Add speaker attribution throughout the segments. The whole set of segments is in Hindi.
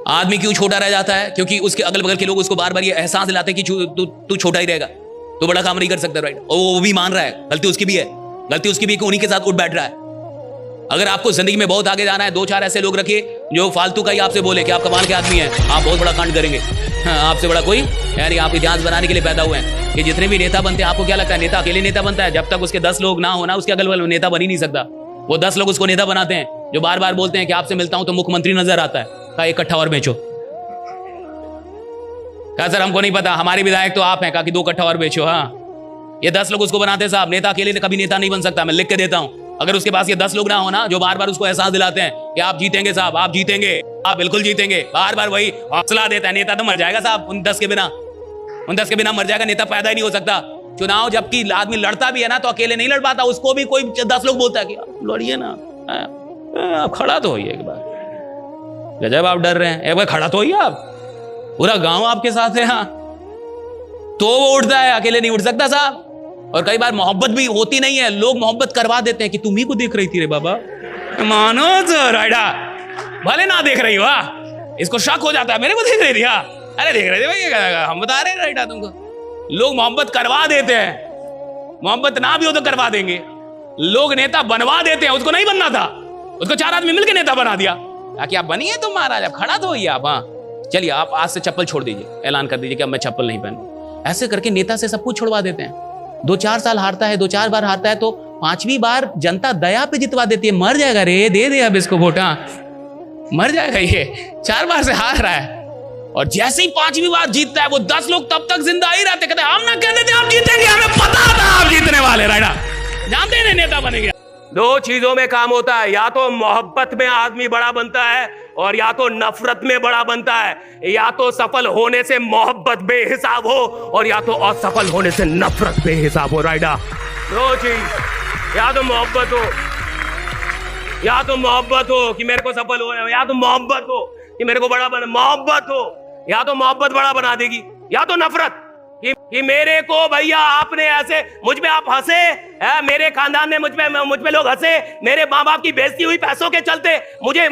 Speaker 1: आदमी क्यों छोटा रह जाता है? क्योंकि उसके अगल बगल के लोग उसको बार बार ये एहसास दिलाते हैं कि तू छोटा ही रहेगा, तो बड़ा काम नहीं कर सकता, राइट? और वो भी मान रहा है गलती उसकी भी है, गलती उसकी भी है कि उन्हीं के साथ उठ बैठ रहा है। अगर आपको जिंदगी में बहुत आगे जाना है, 2-4 ऐसे लोग रखिए जो फालतू का ही आपसे बोले कि आप कमाल के आदमी हैं, आप बहुत बड़ा कांड करेंगे। हाँ, आपसे बड़ा कोई यानी आप इतिहास बनाने के लिए पैदा हुए हैं। कि जितने भी नेता बनते हैं, आपको क्या लगता है नेता अकेले नेता बनता है? जब तक उसके 10 लोग ना हो ना, उसके अगल बगल नेता बन ही नहीं सकता। वो 10 लोग उसको नेता बनाते हैं, जो बार बार बोलते हैं कि आपसे मिलता हूं तो मुख्यमंत्री नजर आता है। कहा एक कट्ठा और बेचो। कहा सर हमको नहीं पता, हमारे विधायक तो आप हैं। कहा कि 2 कट्ठा और बेचो। हाँ, ये 10 लोग उसको बनाते साहब। नेता अकेले कभी नेता नहीं बन सकता, मैं लिख के देता हूं। अगर उसके पास ये 10 लोग ना हो ना, जो बार बार उसको एहसास दिलाते हैं कि आप जीतेंगे साहब, आप जीतेंगे, आप बिल्कुल जीतेंगे, बार बार वही हौसला देता है, नेता तो मर जाएगा साहब। उन 10 के बिना मर जाएगा, नेता पैदा ही नहीं हो सकता। चुनाव जबकि आदमी लड़ता भी है ना, तो अकेले नहीं लड़ पाता, उसको भी कोई 10 लोग बोलता है कि आप लड़िए ना, आप खड़ा तो होइए एक बार। गजब आप डर रहे हैं, एक बार खड़ा तो होइए आप, पूरा गांव आपके साथ है। हाँ, तो वो उठता है, अकेले नहीं उठ सकता साहब। और कई बार मोहब्बत भी होती नहीं है, लोग मोहब्बत करवा देते हैं कि तुम ही को देख रही थी रे बाबा, मानो तो राइडा, भले ना देख रही हो, इसको शक हो जाता है मेरे को देख रही थी। हाँ, अरे देख रहे थे भाई, हम बता रहे हैं राइडा तुमको। लोग मोहब्बत करवा देते हैं, मोहब्बत ना भी हो तो करवा देंगे। लोग नेता बनवा देते हैं, उसको नहीं बनना था, उसको 4 आदमी मिलकर नेता बना दिया। ताकि आप बनिए तुम महाराज, आप खड़ा तो होइए आप। हाँ चलिए, आप आज से चप्पल छोड़ दीजिए, ऐलान कर दीजिए कि अब मैं चप्पल नहीं पहनूं। ऐसे करके नेता से सब कुछ छुड़वा देते हैं। 2-4 साल हारता है, 2-4 बार हारता है, तो 5वीं बार जनता दया पे जितवा देती है। मर जाएगा रे, दे दे अब इसको वोट, मर जाएगा ये, 4 बार से हार रहा है। और जैसे ही 5वीं बार जीतता है, वो 10 लोग तब तक जिंदा ही रहते, कहते हम ना कहते थे आप जीतेंगे, हमें पता था आप जीतने वाले, राइडा, जानते हैं नेता बनेंगे। 2 चीजों में काम होता है, या तो मोहब्बत में आदमी बड़ा बनता है, और या तो नफरत में बड़ा बनता है। या तो सफल होने से मोहब्बत बेहिसाब हो, और या तो असफल होने से नफरत बेहिसाब हो, राइडा। 2 चीज, या तो मोहब्बत हो, या तो मोहब्बत हो कि मेरे को सफल हो, या तो मोहब्बत हो कि मेरे को बड़ा बना, मोहब्बत हो, या तो मोहब्बत बड़ा बना देगी, या तो नफरत कि मेरे को भैया आपने ऐसे मुझ पे आप हंसे, मेरे खानदान में मुझ पे लोग हंसे, मेरे माँ बाप की बेइज्जती हुई पैसों के चलते, मुझे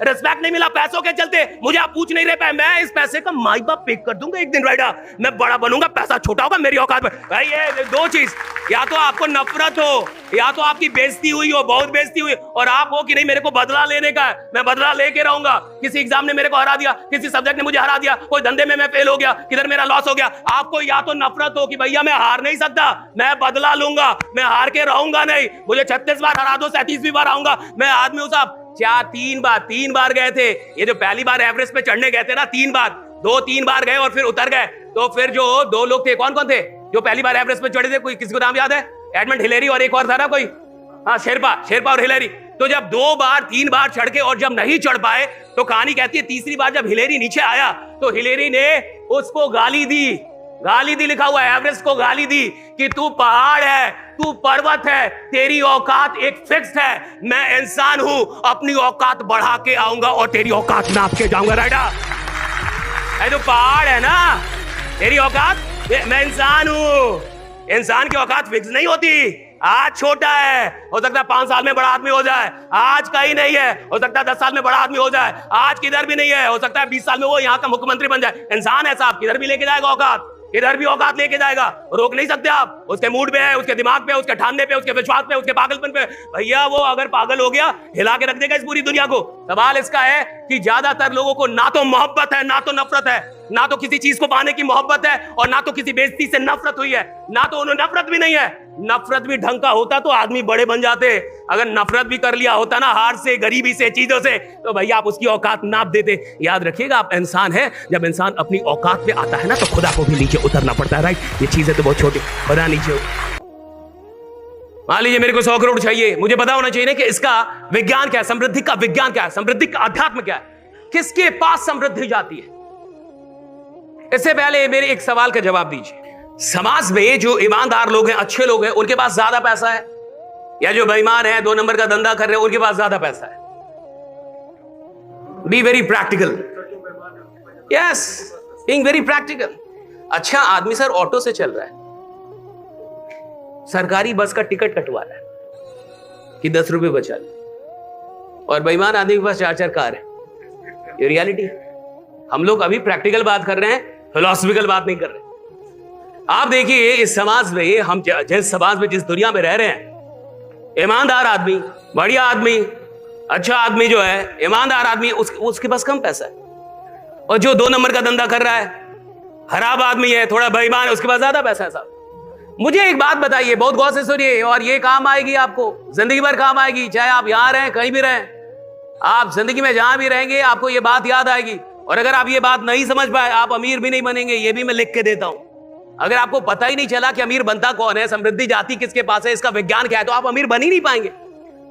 Speaker 1: रिस्पेक्ट नहीं मिला पैसों के चलते, मुझे आप पूछ नहीं रहे पाए, मैं इस पैसे का माई बाप पे कर दूंगा एक दिन, राइडा, मैं बड़ा बनूंगा, पैसा छोटा होगा मेरी औकात में। भाई ये 2 चीज, या तो आपको नफरत हो, या तो आपकी बेइज्जती हुई हो, बहुत बेइज्जती हुई, और आप हो कि नहीं मेरे को बदला लेने का है, मैं बदला लेके रहूंगा। किसी एग्जाम ने मेरे को हरा दिया, किसी सब्जेक्ट ने मुझे हरा दिया, कोई धंधे में मैं फेल हो गया, किधर मेरा लॉस हो गया। आपको या तो नफरत हो कि भैया मैं हार नहीं सकता, मैं बदला लूंगा, मैं हार के रहूंगा नहीं, मुझे 36 बार हरा दो, 37वीं बार आऊंगा, मैं आदमी हूं साहब। 3 बार गए थे, ये जो पहली बार एवरेस्ट पे चढ़ने गए थे ना, 3 बार, 2-3 बार गए और फिर उतर गए। तो फिर जो 2 लोग थे, कौन थे जो पहली बार एवरेस्ट पे चढ़े थे? कोई किसी को नाम याद है? एडमंड हिलेरी और एक और था ना कोई, हाँ शेरपा और हिलेरी। तो जब 2 बार 3 बार चढ़ के और जब नहीं चढ़ पाए, तो कहानी कहती है 3री बार जब हिलेरी नीचे आया, तो हिलेरी ने उसको गाली दी, लिखा हुआ है, एवरेस्ट को गाली दी कि तू पहाड़ है, तू पर्वत है, तेरी औकात एक फिक्स है, मैं इंसान हूं, अपनी औकात बढ़ा के आऊंगा और तेरी औकात नाप के जाऊंगा, राइडा। जो पहाड़ है ना, तेरी औकात, मैं इंसान हूं, इंसान की औकात फिक्स नहीं होती। आज छोटा है, हो सकता है 5 साल में बड़ा आदमी हो जाए, आज का ही नहीं है, हो सकता है 10 साल में बड़ा आदमी हो जाए, आज किधर भी नहीं है, हो सकता है 20 साल में वो यहाँ का मुख्यमंत्री बन जाए। इंसान है साहब, किधर भी लेके जाएगा औकात, इधर भी औकात लेके जाएगा, रोक नहीं सकते आप। उसके मूड पे है, उसके दिमाग पे, उसके ठानने पे, उसके विश्वास पे, उसके पागलपन पे। भैया वो अगर पागल हो गया, हिला के रख देगा इस पूरी दुनिया को। सवाल इसका है कि ज्यादातर लोगों को ना तो मोहब्बत है, ना तो नफरत है, ना तो किसी चीज को पाने की मोहब्बत है, और ना तो किसी बेइज्जती से नफरत हुई है, ना तो उन्हें नफरत भी नहीं है। नफरत भी ढंग का होता तो आदमी बड़े बन जाते। अगर नफरत भी कर लिया होता ना हार से, गरीबी से, चीजों से, तो भैया आप उसकी औकात नाप देते। याद रखिएगा, आप इंसान है, जब इंसान अपनी औकात पे आता है ना, तो खुदा को भी नीचे उतरना पड़ता है, राइट। ये चीजें तो बहुत छोटी, खुदा नीचे। मान लीजिए मेरे को 100 करोड़ चाहिए, मुझे पता होना चाहिए ना कि इसका विज्ञान क्या है, समृद्धि का विज्ञान क्या है, समृद्धि का अध्यात्म क्या है, किसके पास समृद्धि जाती है। इससे पहले मेरे एक सवाल का जवाब दीजिए। समाज में जो ईमानदार लोग हैं, अच्छे लोग हैं, उनके पास ज्यादा पैसा है, या जो बेईमान है, 2 नंबर का धंधा कर रहे हैं, उनके पास ज्यादा पैसा है? Be very practical, yes, being very practical. अच्छा आदमी सर ऑटो से चल रहा है, सरकारी बस का टिकट कटवा रहा है कि 10 रुपए बचा ले, और बेईमान आदमी के पास 4-4 कार है। ये रियलिटी है। हम लोग अभी प्रैक्टिकल बात कर रहे हैं, फिलोसफिकल बात नहीं कर रहे। आप देखिए इस समाज में, हम जिस समाज में, जिस दुनिया में रह रहे हैं, ईमानदार आदमी, बढ़िया आदमी, अच्छा आदमी जो है, ईमानदार आदमी, उसके पास कम पैसा है। और जो 2 नंबर का धंधा कर रहा है, खराब आदमी है, थोड़ा बेईमान है, उसके पास ज्यादा पैसा है। साहब मुझे एक बात बताइए, बहुत गौर से सुनिए, और ये काम आएगी आपको, जिंदगी भर काम आएगी, चाहे आप यहां रहें, कहीं भी रहें, आप जिंदगी में जहां भी रहेंगे आपको ये बात याद आएगी। और अगर आप ये बात नहीं समझ पाए, आप अमीर भी नहीं बनेंगे। ये भी मैं लिख के देता हूं। अगर आपको पता ही नहीं चला कि अमीर बनता कौन है, समृद्धि जाती किसके पास है, इसका विज्ञान क्या है, तो आप अमीर बन ही नहीं पाएंगे।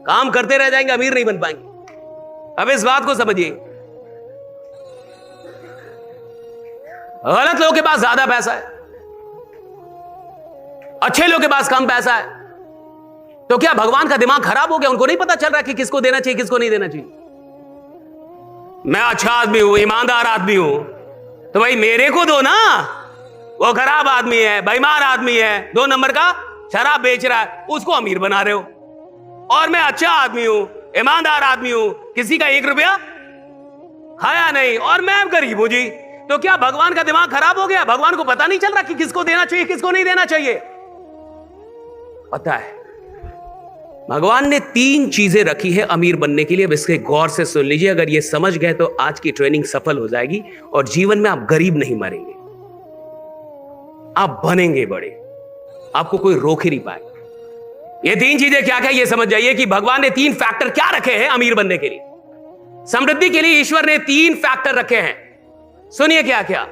Speaker 1: काम करते रह जाएंगे, अमीर नहीं बन पाएंगे। अब इस बात को समझिए, गलत लोगों के पास ज्यादा पैसा है, अच्छे लोगों के पास कम पैसा है। तो क्या भगवान का दिमाग खराब हो गया? उनको नहीं पता चल रहा कि किसको देना चाहिए, किसको नहीं देना चाहिए? मैं अच्छा आदमी हूं, ईमानदार आदमी हूं, तो भाई मेरे को दो ना। वो खराब आदमी है, बेईमान आदमी है, 2 नंबर का शराब बेच रहा है, उसको अमीर बना रहे हो। और मैं अच्छा आदमी हूं, ईमानदार आदमी हूं, किसी का 1 रुपया खाया नहीं, और मैं गरीब हूं जी। तो क्या भगवान का दिमाग खराब हो गया? भगवान को पता नहीं चल रहा कि किसको देना चाहिए, किसको नहीं देना चाहिए? पता है। भगवान ने 3 चीजें रखी है अमीर बनने के लिए। अब इसके गौर से सुन लीजिए, अगर ये समझ गए तो आज की ट्रेनिंग सफल हो जाएगी और जीवन में आप गरीब नहीं मरेंगे, आप बनेंगे बड़े, आपको कोई रोक ही नहीं पाएगा। ये 3 चीजें क्या क्या ये समझ जाइए कि भगवान ने 3 फैक्टर क्या रखे हैं अमीर बनने के लिए। समृद्धि के लिए ईश्वर ने 3 फैक्टर रखे हैं। सुनिए क्या क्या।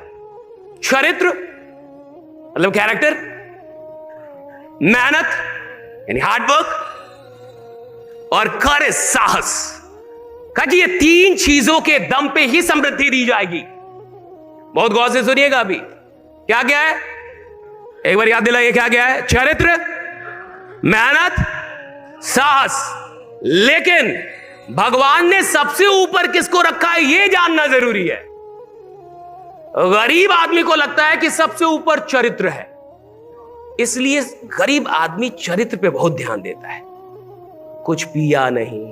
Speaker 1: चरित्र मतलब कैरेक्टर, मेहनत यानी हार्डवर्क, और करेज साहस। कहा ये 3 चीजों के दम पे ही समृद्धि दी जाएगी। बहुत गौर से सुनिएगा। अभी क्या क्या है, एक बार याद दिलाइए क्या क्या है? चरित्र, मेहनत, साहस। लेकिन भगवान ने सबसे ऊपर किसको रखा है यह जानना जरूरी है। गरीब आदमी को लगता है कि सबसे ऊपर चरित्र है, इसलिए गरीब आदमी चरित्र पे बहुत ध्यान देता है। कुछ पिया नहीं,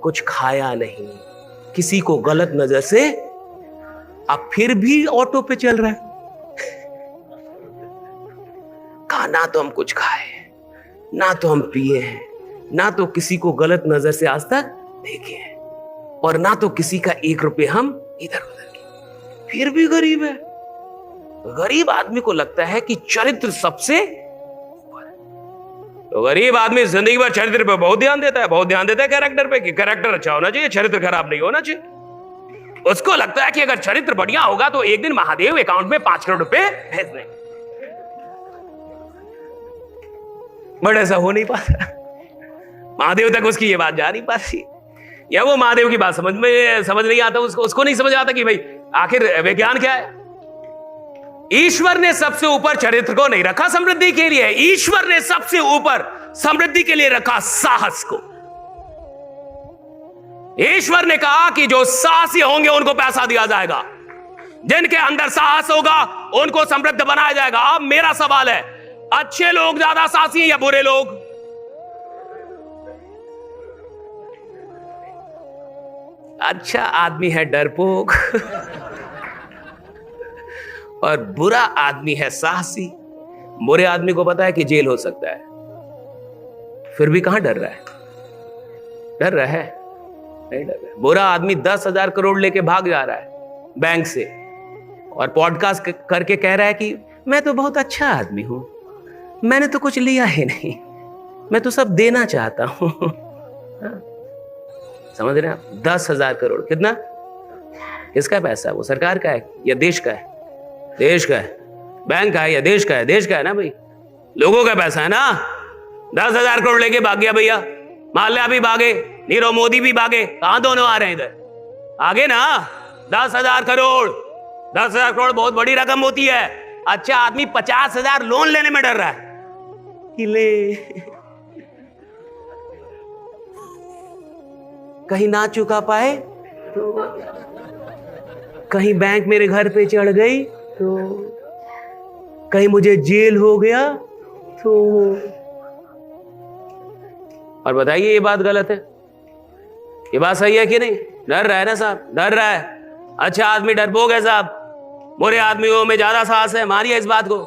Speaker 1: कुछ खाया नहीं, किसी को गलत नजर से, अब फिर भी ऑटो पे चल रहा है। कहा ना तो हम कुछ खाए, ना तो हम पिए हैं, ना तो किसी को गलत नजर से आज तक देखे हैं, और ना तो किसी का 1 रुपये हम इधर उधर किए, फिर भी गरीब है। गरीब आदमी को लगता है कि चरित्र सबसे ऊपर है। तो गरीब आदमी जिंदगी भर चरित्र पे बहुत ध्यान देता है, बहुत ध्यान देता है कैरेक्टर पे, कि कैरेक्टर अच्छा होना चाहिए, चरित्र खराब नहीं होना चाहिए। उसको लगता है कि अगर चरित्र बढ़िया होगा तो एक दिन महादेव अकाउंट में 5 करोड़ रुपए भेज देंगे। बट ऐसा हो नहीं पाता, महादेव तक उसकी ये बात जा नहीं पाती, या वो महादेव की बात समझ नहीं आता, उसको नहीं समझ आता कि भाई आखिर विज्ञान क्या है। ईश्वर ने सबसे ऊपर चरित्र को नहीं रखा समृद्धि के लिए, ईश्वर ने सबसे ऊपर समृद्धि के लिए रखा साहस को। ईश्वर ने कहा कि जो साहसी होंगे उनको पैसा दिया जाएगा, जिनके अंदर साहस होगा उनको समृद्ध बनाया जाएगा। अब मेरा सवाल है, अच्छे लोग ज्यादा साहसी हैं या बुरे लोग? अच्छा आदमी है डरपोक और बुरा आदमी है साहसी। बुरे आदमी को पता है कि जेल हो सकता है, फिर भी कहां डर रहा है? डर रहा है? नहीं डर रहा है। बुरा आदमी 10,000 करोड़ लेके भाग जा रहा है बैंक से, और पॉडकास्ट करके कह रहा है कि मैं तो बहुत अच्छा आदमी हूं, मैंने तो कुछ लिया ही नहीं, मैं तो सब देना चाहता हूं। समझ रहे हैं? 10,000 करोड़ कितना? किसका पैसा? वो सरकार का है या देश का है? देश का है। बैंक का है या देश का है? देश का है ना भाई, लोगों का पैसा है ना। 10,000 करोड़ लेके भाग गया भैया, माल्या भी भागे, नीरव मोदी भी भागे, कहां दोनों आ रहे हैं? इधर आगे ना। 10,000 करोड़, 10,000 करोड़ बहुत बड़ी रकम होती है। अच्छा आदमी 50,000 लोन लेने में डर रहा है कि ले कहीं ना चुका पाए तो, कहीं बैंक मेरे घर पे चढ़ गई तो, कहीं मुझे जेल हो गया तो। और बताइए ये बात गलत है, ये बात सही है कि नहीं? डर रहा है ना साहब, डर रहा है। अच्छा आदमी डरपोक है साहब, बुरे आदमियों में ज्यादा साहस है, मानिए इस बात को।